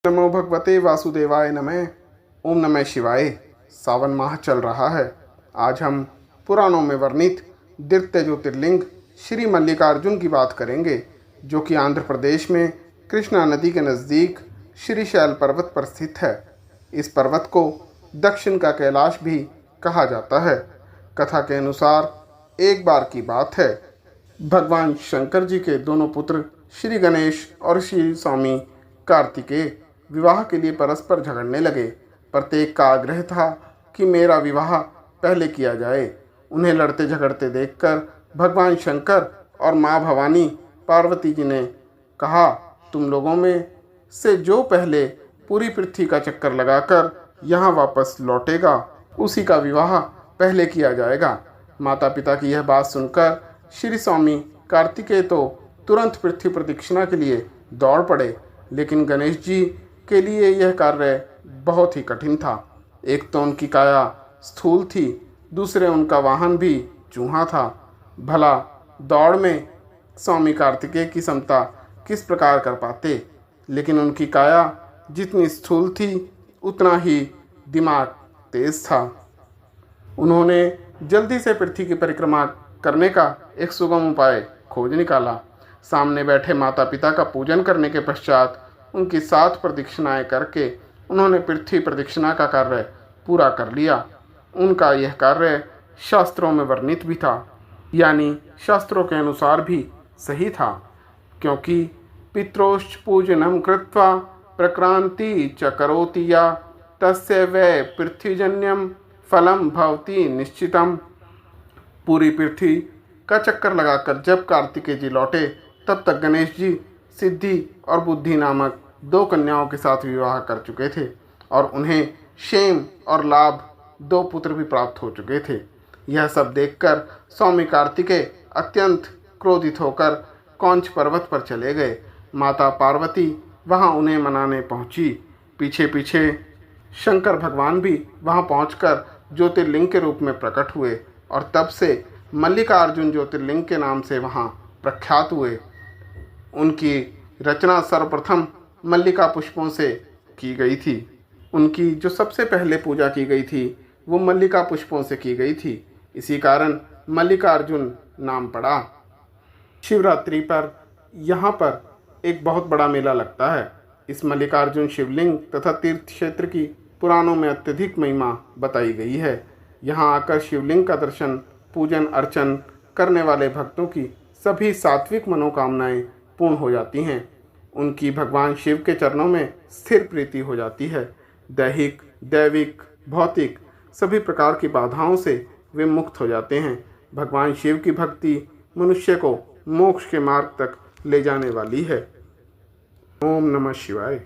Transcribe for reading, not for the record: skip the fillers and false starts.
नमो भगवते वासुदेवाय नमः। ओम नमः शिवाय। सावन माह चल रहा है। आज हम पुराणों में वर्णित द्वितीय ज्योतिर्लिंग श्री मल्लिकार्जुन की बात करेंगे, जो कि आंध्र प्रदेश में कृष्णा नदी के नज़दीक श्रीशैल पर्वत पर स्थित है। इस पर्वत को दक्षिण का कैलाश भी कहा जाता है। कथा के अनुसार एक बार की बात है, भगवान शंकर जी के दोनों पुत्र श्री गणेश और श्री स्वामी कार्तिकेय विवाह के लिए परस्पर झगड़ने लगे। प्रत्येक का आग्रह था कि मेरा विवाह पहले किया जाए। उन्हें लड़ते झगड़ते देखकर भगवान शंकर और माँ भवानी पार्वती जी ने कहा, तुम लोगों में से जो पहले पूरी पृथ्वी का चक्कर लगाकर यहाँ वापस लौटेगा, उसी का विवाह पहले किया जाएगा। माता पिता की यह बात सुनकर श्री स्वामी कार्तिकेय तो तुरंत पृथ्वी प्रदक्षिणा के लिए दौड़ पड़े, लेकिन गणेश जी के लिए यह कार्य बहुत ही कठिन था। एक तो उनकी काया स्थूल थी, दूसरे उनका वाहन भी चूहा था। भला दौड़ में स्वामी कार्तिकेय की क्षमता किस प्रकार कर पाते, लेकिन उनकी काया जितनी स्थूल थी उतना ही दिमाग तेज था। उन्होंने जल्दी से पृथ्वी की परिक्रमा करने का एक सुगम उपाय खोज निकाला। सामने बैठे माता पिता का पूजन करने के पश्चात उनकी 7 प्रदक्षिणाएं करके उन्होंने पृथ्वी प्रदक्षिणा का कार्य पूरा कर लिया। उनका यह कार्य शास्त्रों में वर्णित भी था, यानी शास्त्रों के अनुसार भी सही था, क्योंकि पित्रोश्च पूजनम कृत्वा प्रक्रांति च करोति या तस्य वै पृथ्वीजन्यम फलम भवति निश्चितम। पूरी पृथ्वी का चक्कर लगाकर जब कार्तिकेय जी लौटे, तब तक गणेश जी सिद्धि और बुद्धि नामक 2 कन्याओं के साथ विवाह कर चुके थे और उन्हें क्षेम और लाभ 2 पुत्र भी प्राप्त हो चुके थे। यह सब देखकर स्वामी कार्तिकेय अत्यंत क्रोधित होकर कौंच पर्वत पर चले गए। माता पार्वती वहां उन्हें मनाने पहुंची। पीछे पीछे शंकर भगवान भी वहां पहुंचकर ज्योतिर्लिंग के रूप में प्रकट हुए और तब से मल्लिकार्जुन ज्योतिर्लिंग के नाम से वहां प्रख्यात हुए। उनकी रचना सर्वप्रथम मल्लिका पुष्पों से की गई थी। उनकी जो सबसे पहले पूजा की गई थी वो मल्लिका पुष्पों से की गई थी। इसी कारण मल्लिकार्जुन नाम पड़ा। शिवरात्रि पर यहाँ पर एक बहुत बड़ा मेला लगता है। इस मल्लिकार्जुन शिवलिंग तथा तीर्थ क्षेत्र की पुराणों में अत्यधिक महिमा बताई गई है। यहाँ आकर शिवलिंग का दर्शन, पूजन अर्चन करने वाले भक्तों की सभी सात्विक मनोकामनाएं पूर्ण हो जाती हैं। उनकी भगवान शिव के चरणों में स्थिर प्रीति हो जाती है। दैहिक, दैविक, भौतिक सभी प्रकार की बाधाओं से वे मुक्त हो जाते हैं। भगवान शिव की भक्ति मनुष्य को मोक्ष के मार्ग तक ले जाने वाली है। ओम नमः शिवाय।